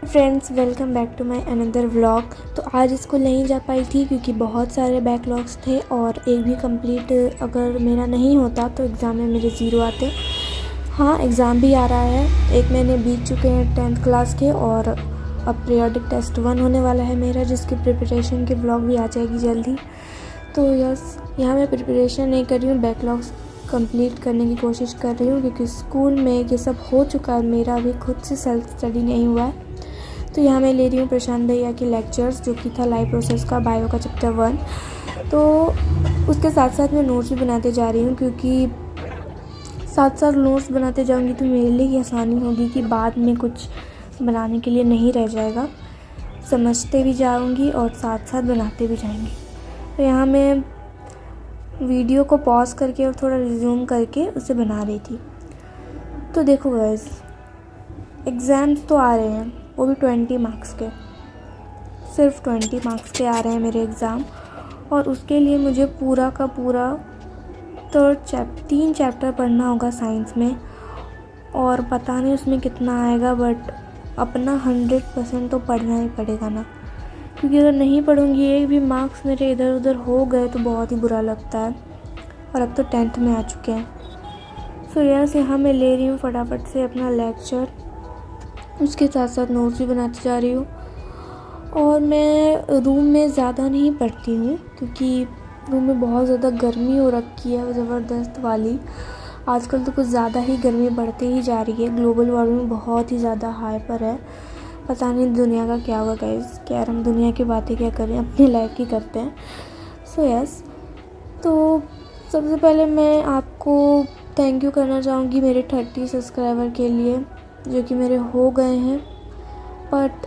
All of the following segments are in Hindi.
Friends, welcome back to my another vlog. तो आज स्कूल नहीं जा पाई थी क्योंकि बहुत सारे बैकलॉग्स थे और एक भी कंप्लीट अगर मेरा नहीं होता तो एग्ज़ाम में मेरे 0 आते। हाँ, एग्ज़ाम भी आ रहा है, एक महीने बीत चुके हैं 10th क्लास के और अब पीरियोडिक टेस्ट 1 होने वाला है मेरा, जिसकी प्रिपरेशन की व्लॉग भी आ जाएगी जल्दी। तो यस, यहाँ मैं प्रिपरेशन नहीं कर रही हूँ, बैकलॉग्स कंप्लीट करने की कोशिश कर रही हूँ क्योंकि स्कूल में ये सब हो चुका है, मेरा अभी खुद से सेल्फ स्टडी नहीं हुआ है। तो यहाँ मैं ले रही हूँ प्रशांत भैया की लेक्चर्स, जो कि था लाइफ प्रोसेस का, बायो का चैप्टर 1। तो उसके साथ साथ मैं नोट्स भी बनाते जा रही हूँ क्योंकि साथ साथ नोट्स बनाते जाऊँगी तो मेरे लिए ही आसानी होगी कि बाद में कुछ बनाने के लिए नहीं रह जाएगा, समझते भी जाऊँगी और साथ साथ बनाते भी जाएंगी। तो यहाँ मैं वीडियो को पॉज करके और थोड़ा रिज्यूम करके उसे बना रही थी। तो देखो गाइस, एग्ज़ाम्स तो आ रहे हैं, वो भी 20 मार्क्स के, सिर्फ 20 मार्क्स के आ रहे हैं मेरे एग्ज़ाम। और उसके लिए मुझे पूरा का पूरा 3 चैप्टर पढ़ना होगा साइंस में, और पता नहीं उसमें कितना आएगा, बट अपना 100% तो पढ़ना ही पड़ेगा ना, क्योंकि अगर नहीं पढ़ूँगी, एक भी मार्क्स मेरे इधर उधर हो गए तो बहुत ही बुरा लगता है। और अब तो 10th में आ चुके हैं। सो यस, यहाँ मैं ले रही हूँ फटाफट से अपना लेक्चर, उसके साथ साथ नोट्स भी बनाती जा रही हूँ। और मैं रूम में ज़्यादा नहीं पढ़ती हूँ क्योंकि रूम में बहुत ज़्यादा गर्मी हो रखी है, ज़बरदस्त वाली। आजकल तो कुछ ज़्यादा ही गर्मी बढ़ती ही जा रही है, ग्लोबल वार्मिंग बहुत ही ज़्यादा हाई पर है। पता नहीं दुनिया का क्या होगा गाइस, क्या हम दुनिया की बातें क्या करें, अपनी लाइफ की करते हैं। सो यस, तो सबसे पहले मैं आपको थैंक यू करना चाहूँगी मेरे 30 सब्सक्राइबर के लिए, जो कि मेरे हो गए हैं, बट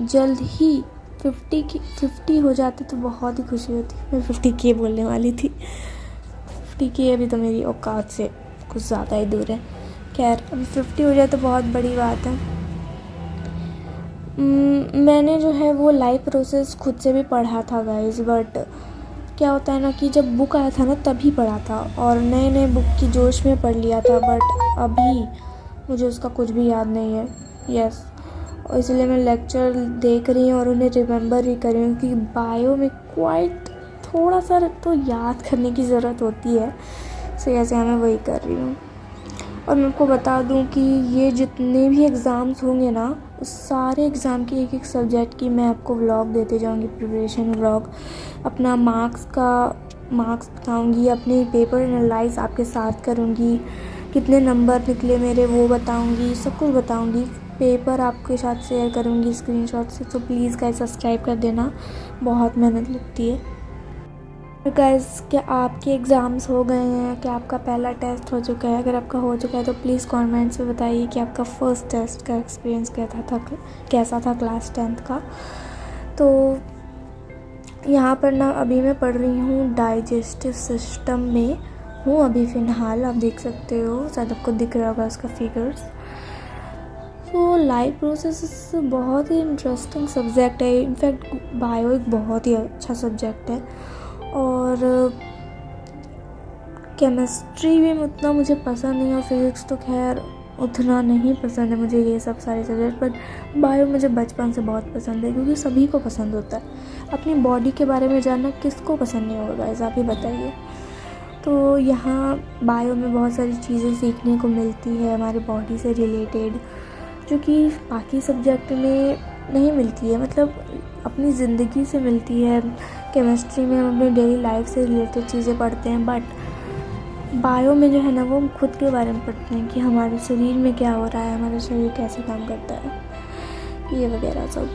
जल्द ही 50 हो जाते तो बहुत ही खुशी होती। मैं 50K बोलने वाली थी, 50K अभी तो मेरी औकात से कुछ ज़्यादा ही दूर है। खैर, अभी 50 हो जाए तो बहुत बड़ी बात है। मैंने जो है वो लाइफ प्रोसेस खुद से भी पढ़ा था गाइस, बट क्या होता है ना कि जब बुक आया था ना तभी पढ़ा था और नए नए बुक की जोश में पढ़ लिया था, बट अभी मुझे उसका कुछ भी याद नहीं है। यस, और इसलिए मैं लेक्चर देख रही हूँ और उन्हें रिमेंबर भी कर रही हूँ कि बायो में क्वाइट थोड़ा सा तो याद करने की ज़रूरत होती है। सो ऐसे मैं वही कर रही हूँ। और मैं आपको बता दूँ कि ये जितने भी एग्ज़ाम्स होंगे ना, उस सारे एग्ज़ाम की एक सब्जेक्ट की मैं आपको व्लॉग देते जाऊँगी, प्रिपरेशन व्लॉग। अपना मार्क्स बताऊँगी, अपने पेपर एनालाइज आपके साथ करूँगी, कितने नंबर निकले मेरे वो बताऊँगी, सब कुछ बताऊँगी। पेपर आपके साथ शेयर करूँगी स्क्रीनशॉट से। तो प्लीज़ गाइस सब्सक्राइब कर देना, बहुत मेहनत लगती है। गाइस, क्या आपके एग्ज़ाम्स हो गए हैं? क्या आपका पहला टेस्ट हो चुका है? अगर आपका हो चुका है तो प्लीज़ कमेंट्स में बताइए कि आपका फ़र्स्ट टेस्ट का एक्सपीरियंस कैसा था क्लास 10th का। तो यहाँ पर ना अभी मैं पढ़ रही हूँ डाइजेस्टिव सिस्टम में हूँ अभी फ़िलहाल, आप देख सकते हो, शायद आपको दिख रहा होगा उसका फिगर्स। तो लाइफ प्रोसेस बहुत ही इंटरेस्टिंग सब्जेक्ट है, इनफैक्ट बायो एक बहुत ही अच्छा सब्जेक्ट है। और केमिस्ट्री भी उतना मुझे पसंद नहीं, और फिज़िक्स तो खैर उतना नहीं पसंद है मुझे, ये सब सारे सब्जेक्ट। बट बायो मुझे बचपन से बहुत पसंद है क्योंकि सभी को पसंद होता है। अपनी बॉडी के बारे में जानना किसको पसंद नहीं होगा गाइस, आप ही बताइए। तो यहाँ बायो में बहुत सारी चीज़ें सीखने को मिलती है हमारे बॉडी से रिलेटेड, जो कि बाकी सब्जेक्ट में नहीं मिलती है, मतलब अपनी ज़िंदगी से मिलती है। केमिस्ट्री में हम अपनी डेली लाइफ से रिलेटेड चीज़ें पढ़ते हैं, बट बायो में जो है ना वो हम खुद के बारे में पढ़ते हैं कि हमारे शरीर में क्या हो रहा है, हमारा शरीर कैसे काम करता है, ये वगैरह सब।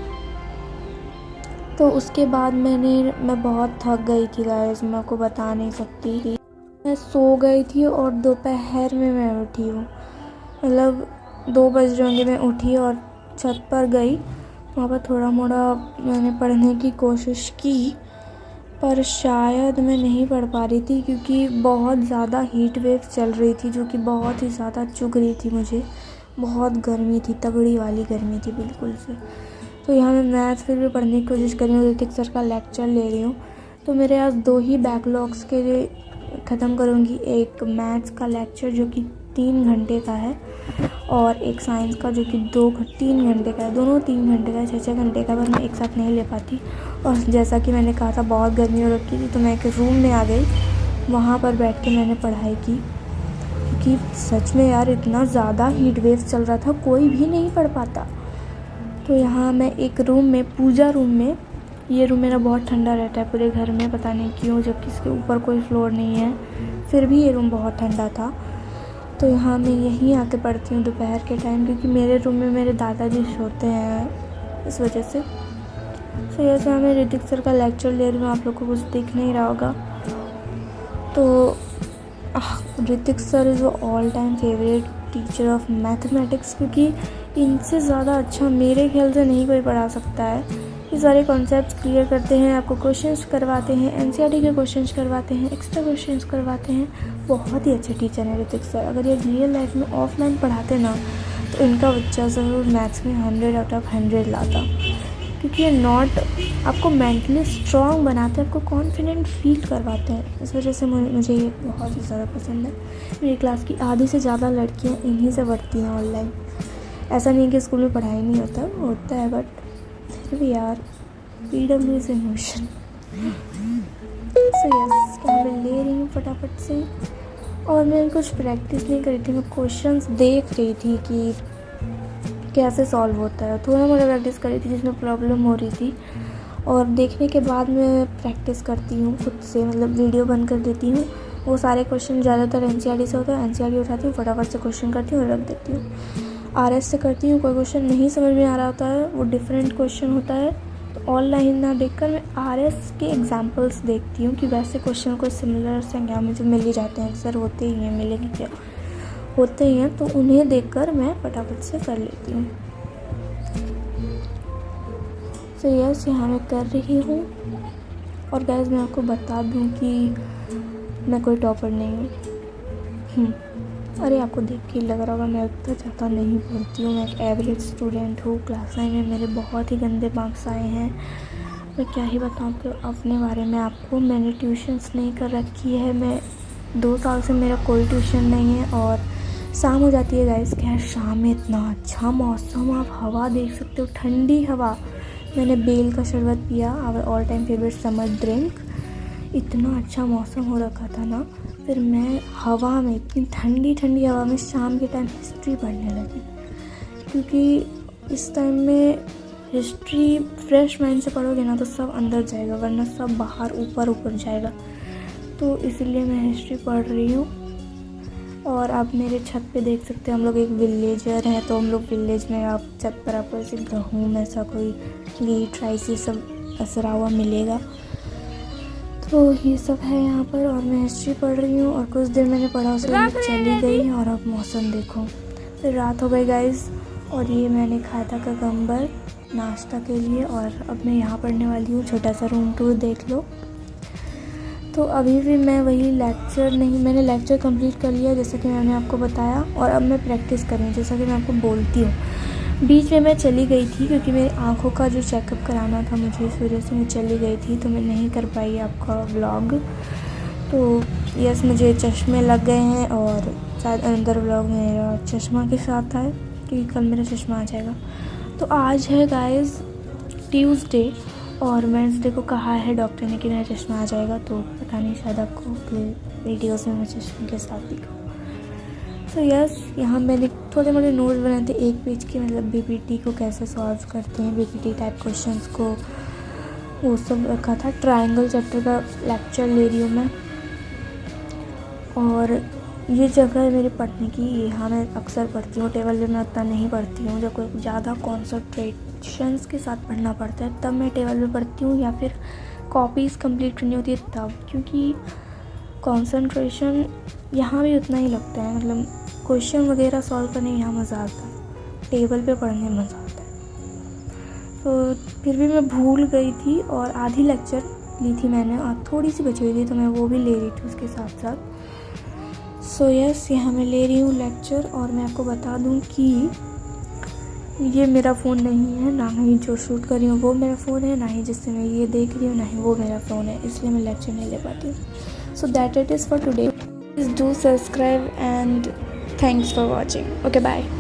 तो उसके बाद मैं बहुत थक गई थी गाइस, मैं आपको बता नहीं सकती। मैं सो गई थी और दोपहर में मैं उठी हूँ, मतलब 2 बज रहे होंगे, मैं उठी और छत पर गई। वहाँ पर थोड़ा मोड़ा मैंने पढ़ने की कोशिश की, पर शायद मैं नहीं पढ़ पा रही थी क्योंकि बहुत ज़्यादा हीट वेव चल रही थी, जो कि बहुत ही ज़्यादा चुभ रही थी मुझे। बहुत गर्मी थी, तगड़ी वाली गर्मी थी बिल्कुल से। तो यहाँ मैं मैथ्स फिर भी पढ़ने की कोशिश कर रही हूँ, ऋतिक सर का लेक्चर ले रही हूँ। तो मेरे आज 2 ही बैकलॉग्स के ख़त्म करूँगी, एक मैथ्स का लेक्चर जो कि 3 घंटे का है और एक साइंस का जो कि 3 घंटे का है। दोनों 3 घंटे का है, 6-6 घंटे का, पर मैं एक साथ नहीं ले पाती। और जैसा कि मैंने कहा था बहुत गर्मी हो रखी थी, तो मैं एक रूम में आ गई, वहाँ पर बैठ के मैंने पढ़ाई की, क्योंकि सच में यार इतना ज़्यादा हीट वेव चल रहा था, कोई भी नहीं पढ़ पाता। तो यहाँ मैं एक रूम में, पूजा रूम में, ये रूम मेरा बहुत ठंडा रहता है पूरे घर में, पता नहीं क्यों, जबकि इसके ऊपर कोई फ्लोर नहीं है, फिर भी ये रूम बहुत ठंडा था। तो यहाँ मैं यहीं आके पढ़ती हूँ दोपहर के टाइम, क्योंकि मेरे रूम में मेरे दादाजी सोते हैं, इस वजह से। तो ऐसे मैं ऋतिक सर का लेक्चर ले रही हूँ, आप लोग को कुछ दिख नहीं रहा होगा। तो Hrithik sir is all time favourite teacher of mathematics, क्योंकि इनसे ज़्यादा अच्छा मेरे ख्याल से नहीं कोई पढ़ा सकता है। ये सारे कॉन्सेप्ट्स क्लियर करते हैं, आपको क्वेश्चंस करवाते हैं, एनसीईआरटी के क्वेश्चंस करवाते हैं, एक्स्ट्रा क्वेश्चंस करवाते हैं। बहुत ही अच्छे टीचर हैं ऋतिक सर। अगर ये रियल लाइफ में ऑफलाइन पढ़ाते ना, तो इनका बच्चा ज़रूर मैथ्स में 100 आउट ऑफ 100 लाता, क्योंकि ये आपको मेंटली स्ट्रॉन्ग बनाते हैं, आपको कॉन्फिडेंट फील करवाते हैं। इस वजह से मुझे ये बहुत ही ज़्यादा पसंद है। मेरी क्लास की आधी से ज़्यादा लड़कियाँ इन्हीं से पढ़ती हैं ऑनलाइन। ऐसा नहीं कि स्कूल में पढ़ाई नहीं होता है, बट फिर भी यार PW is emotion. So yes, मैं ले रही हूँ फटाफट से, और मैं कुछ प्रैक्टिस नहीं करी थी, मैं क्वेश्चंस देख रही थी कि कैसे सॉल्व होता है। थोड़ा मोड़ा प्रैक्टिस करी थी जिसमें प्रॉब्लम हो रही थी, और देखने के बाद मैं प्रैक्टिस करती हूँ खुद से, मतलब वीडियो बंद कर देती हूँ। वो सारे क्वेश्चन ज़्यादातर एनसीईआरटी से होता है, एनसीईआरटी उठाती हूँ, फटाफट से क्वेश्चन करती हूँ और रख देती हूँ। RS से करती हूँ, कोई क्वेश्चन नहीं समझ में आ रहा होता है, वो डिफरेंट क्वेश्चन होता है, तो ऑनलाइन ना देखकर मैं RS के एग्जांपल्स देखती हूँ कि वैसे क्वेश्चन को सिमिलर से क्या मुझे मिल ही जाते हैं, अक्सर होते ही हैं, मिलेंगे क्या, होते ही हैं, तो उन्हें देखकर मैं फटाफट से कर लेती हूँ। तो यस, यहाँ मैं कर रही हूँ। और गाइस, मैं आपको बता दूँ कि मैं कोई टॉपर नहीं हूँ। अरे आपको देख के लग रहा होगा मैं उतना ज़्यादा नहीं पढ़ती हूँ, मैं एक एवरेज स्टूडेंट हूँ। क्लास 9 में मेरे बहुत ही गंदे मार्क्स आए हैं। मैं क्या ही बताऊँ कि अपने बारे में आपको। मैंने ट्यूशन्स नहीं कर रखी है, मैं 2 साल से मेरा कोई ट्यूशन नहीं है। और शाम हो जाती है गाइस, क्या है, शाम में इतना अच्छा मौसम, आप हवा देख सकते हो, ठंडी हवा। मैंने बेल का शरबत पिया, our all time favourite summer drink. इतना अच्छा मौसम हो रखा था ना, फिर मैं हवा में, इतनी ठंडी ठंडी हवा में शाम के टाइम हिस्ट्री पढ़ने लगी, क्योंकि इस टाइम में हिस्ट्री फ्रेश माइंड से पढ़ोगे ना तो सब अंदर जाएगा, वरना सब बाहर ऊपर जाएगा। तो इसीलिए मैं हिस्ट्री पढ़ रही हूँ। और आप मेरे छत पे देख सकते हैं, हम लोग एक विलेजर हैं, तो हम लोग विलेज में, आप छत पर आपको ऐसे गेहूँ ऐसा कोई वीट राइस ये सब असरा हुआ मिलेगा। तो ये सब है यहाँ पर, और मैं हिस्ट्री पढ़ रही हूँ। और कुछ देर मैंने पढ़ा, उसके बाद चली गई। और अब मौसम देखो, फिर रात हो गई गाइस। और ये मैंने खाया था ककम्बर नाश्ता के लिए, और अब मैं यहाँ पढ़ने वाली हूँ। छोटा सा रूम टूर देख लो। तो अभी भी मैं वही मैंने लेक्चर कंप्लीट कर लिया जैसा कि मैंने आपको बताया, और अब मैं प्रैक्टिस कर रही हूँ जैसा कि मैं आपको बोलती हूँ। बीच में मैं चली गई थी क्योंकि मेरी आँखों का जो चेकअप कराना था मुझे, इस वजह से मैं चली गई थी, तो मैं नहीं कर पाई आपका व्लॉग। तो यस, मुझे चश्मे लग गए हैं, और शायद अंदर व्लॉग मेरा चश्मा के साथ है, क्योंकि कल मेरा चश्मा आ जाएगा। तो आज है गाइस ट्यूसडे, और वेडनेसडे को कहा है डॉक्टर ने कि मेरा चश्मा आ जाएगा। तो पता नहीं, शायद आपको वीडियोस में मैं चश्मे के साथ दिखाऊँ। सो यस, यहाँ मैंने थोड़े मोटे नोट्स बनाए थे 1 पेज के, मतलब BPT को कैसे सॉल्व करते हैं, BPT टाइप क्वेश्चंस को, वो सब रखा था। ट्रायंगल चैप्टर का लेक्चर ले रही हूँ मैं। और ये जगह है मेरे पढ़ने की, यहाँ मैं अक्सर पढ़ती हूँ। टेबल पे मैं उतना नहीं पढ़ती हूँ, जब कोई ज़्यादा कॉन्सनट्रेशंस के साथ पढ़ना पड़ता है तब मैं टेबल पे पढ़ती हूँ, या फिर कॉपीज़ कंप्लीट करनी होती है तब, क्योंकि कंसंट्रेशन यहाँ भी उतना ही लगता है। मतलब क्वेश्चन वगैरह सॉल्व करने यहाँ मज़ा आता है, टेबल पे पढ़ने मज़ा आता है। तो फिर भी मैं भूल गई थी, और आधी लेक्चर ली थी मैंने, और थोड़ी सी बची हुई थी, तो मैं वो भी ले रही थी उसके साथ साथ। सो यस, यहाँ मैं ले रही हूँ लेक्चर। और मैं आपको बता दूँ कि ये मेरा फ़ोन नहीं है, ना ही जो शूट कर रही हूँ वो मेरा फ़ोन है, ना ही जिससे मैं ये देख रही हूँ, ना ही वो मेरा फ़ोन है, इसलिए मैं लेक्चर नहीं ले पाती हूँ। So that it is for today. Please do subscribe and thanks for watching. Okay bye.